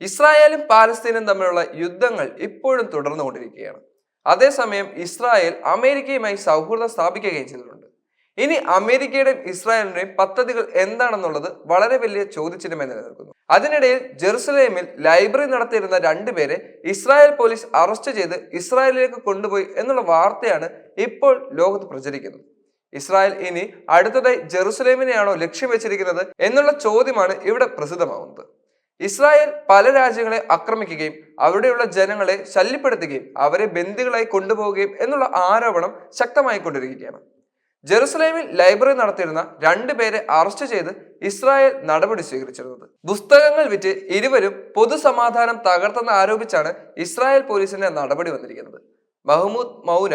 ഇസ്രായേലും പാലസ്തീനും തമ്മിലുള്ള യുദ്ധങ്ങൾ ഇപ്പോഴും തുടർന്നുകൊണ്ടിരിക്കുകയാണ്. അതേസമയം ഇസ്രായേൽ അമേരിക്കയുമായി സൗഹൃദം സ്ഥാപിക്കുകയും ചെയ്തിട്ടുണ്ട്. ഇനി അമേരിക്കയുടെയും ഇസ്രായേലിന്റെയും പദ്ധതികൾ എന്താണെന്നുള്ളത് വളരെ വലിയ ചോദ്യചിഹ്നമായി നിലനിൽക്കുന്നു. അതിനിടയിൽ ജെറുസലേമിൽ ലൈബ്രറി നടത്തിയിരുന്ന രണ്ടുപേരെ ഇസ്രായേൽ പോലീസ് അറസ്റ്റ് ചെയ്ത് ഇസ്രായേലിലേക്ക് കൊണ്ടുപോയി എന്നുള്ള വാർത്തയാണ് ഇപ്പോൾ ലോകത്ത് പ്രചരിക്കുന്നത്. ഇസ്രായേൽ ഇനി അടുത്തതായി ജെറുസലേമിനെയാണോ ലക്ഷ്യം വെച്ചിരിക്കുന്നത് എന്നുള്ള ചോദ്യമാണ് ഇവിടെ പ്രസിദ്ധമാവുന്നത്. ഇസ്രായേൽ പല രാജ്യങ്ങളെ ആക്രമിക്കുകയും അവിടെയുള്ള ജനങ്ങളെ ശല്യപ്പെടുത്തുകയും അവരെ ബന്ദികളായി കൊണ്ടുപോവുകയും എന്നുള്ള ആരോപണം ശക്തമായിക്കൊണ്ടിരിക്കുകയാണ്. ജെറുസലേമിൽ ലൈബ്രറി നടത്തിയിരുന്ന രണ്ടുപേരെ അറസ്റ്റ് ചെയ്ത് ഇസ്രായേൽ നടപടി സ്വീകരിച്ചിരുന്നത്. പുസ്തകങ്ങൾ വിറ്റ് ഇരുവരും പൊതുസമാധാനം തകർത്തെന്ന് ആരോപിച്ചാണ് ഇസ്രായേൽ പോലീസിന്റെ നടപടി വന്നിരിക്കുന്നത്. മഹ്മൂദ് മൗന,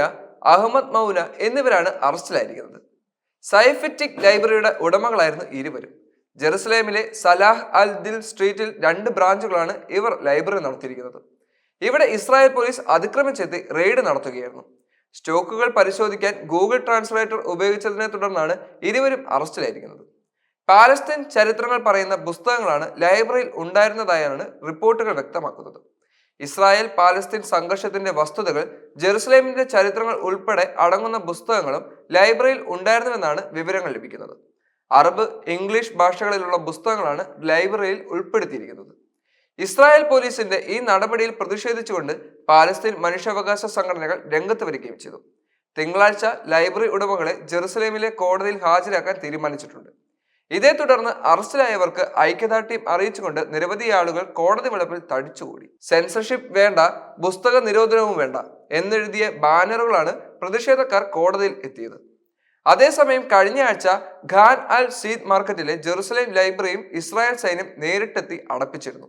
അഹമ്മദ് മൗന എന്നിവരാണ് അറസ്റ്റിലായിരിക്കുന്നത്. സൈഫറ്റിക് ലൈബ്രറിയുടെ ഉടമകളായിരുന്നു ഇരുവരും. ജെറുസലേമിലെ സലാഹ് അൽ ദിൽ സ്ട്രീറ്റിൽ 2 ബ്രാഞ്ചുകളാണ് ഇവർ ലൈബ്രറി നടത്തിയിരിക്കുന്നത്. ഇവിടെ ഇസ്രായേൽ പോലീസ് അതിക്രമിച്ചെത്തി റെയ്ഡ് നടത്തുകയായിരുന്നു. സ്റ്റോക്കുകൾ പരിശോധിക്കാൻ ഗൂഗിൾ ട്രാൻസ്ലേറ്റർ ഉപയോഗിച്ചതിനെ തുടർന്നാണ് ഇരുവരും അറസ്റ്റിലായിരിക്കുന്നത്. പാലസ്തീൻ ചരിത്രങ്ങൾ പറയുന്ന പുസ്തകങ്ങളാണ് ലൈബ്രറിയിൽ ഉണ്ടായിരുന്നതായാണ് റിപ്പോർട്ടുകൾ വ്യക്തമാക്കുന്നത്. ഇസ്രായേൽ പാലസ്തീൻ സംഘർഷത്തിന്റെ വസ്തുതകൾ, ജെറുസലേമിന്റെ ചരിത്രങ്ങൾ ഉൾപ്പെടെ അടങ്ങുന്ന പുസ്തകങ്ങളും ലൈബ്രറിയിൽ ഉണ്ടായിരുന്നുവെന്നാണ് വിവരങ്ങൾ ലഭിക്കുന്നത്. അറബ്, ഇംഗ്ലീഷ് ഭാഷകളിലുള്ള പുസ്തകങ്ങളാണ് ലൈബ്രറിയിൽ ഉൾപ്പെടുത്തിയിരിക്കുന്നത്. ഇസ്രായേൽ പോലീസിന്റെ ഈ നടപടിയിൽ പ്രതിഷേധിച്ചുകൊണ്ട് പാലസ്തീൻ മനുഷ്യാവകാശ സംഘടനകൾ രംഗത്ത് വരികയും ചെയ്തു. തിങ്കളാഴ്ച ലൈബ്രറി ഉടമകളെ ജെറുസലേമിലെ കോടതിയിൽ ഹാജരാക്കാൻ തീരുമാനിച്ചിട്ടുണ്ട്. ഇതേ തുടർന്ന് അറസ്റ്റിലായവർക്ക് ഐക്യദാർഢ്യം അറിയിച്ചുകൊണ്ട് നിരവധി ആളുകൾ കോടതി വളപ്പിൽ തടിച്ചുകൂടി. സെൻസർഷിപ്പ് വേണ്ട, പുസ്തക നിരോധനവും വേണ്ട എന്നെഴുതിയ ബാനറുകളാണ് പ്രതിഷേധക്കാർ കോടതിയിൽ എത്തിയത്. അതേസമയം കഴിഞ്ഞ ആഴ്ച ഖാൻ അൽ സീദ് മാർക്കറ്റിലെ ജെറുസലേം ലൈബ്രറിയും ഇസ്രായേൽ സൈന്യം നേരിട്ടെത്തി അടപ്പിച്ചിരുന്നു.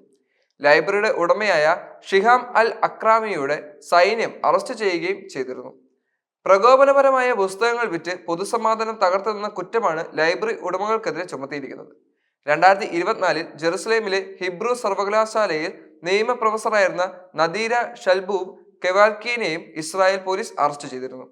ലൈബ്രറിയുടെ ഉടമയായ ഷിഹാം അൽ അക്രാമിയുടെ സൈന്യം അറസ്റ്റ് ചെയ്യുകയും ചെയ്തിരുന്നു. പ്രകോപനപരമായ പുസ്തകങ്ങൾ വിറ്റ് പൊതുസമാധാനം തകർത്തെന്ന കുറ്റമാണ് ലൈബ്രറി ഉടമകൾക്കെതിരെ ചുമത്തിയിരിക്കുന്നത്. 2024 ജെറുസലേമിലെ ഹിബ്രു സർവകലാശാലയിൽ നിയമ പ്രൊഫസറായിരുന്ന നദീര ഷൽബൂബ് കെവാൽക്കീനെയും ഇസ്രായേൽ പോലീസ് അറസ്റ്റ് ചെയ്തിരുന്നു.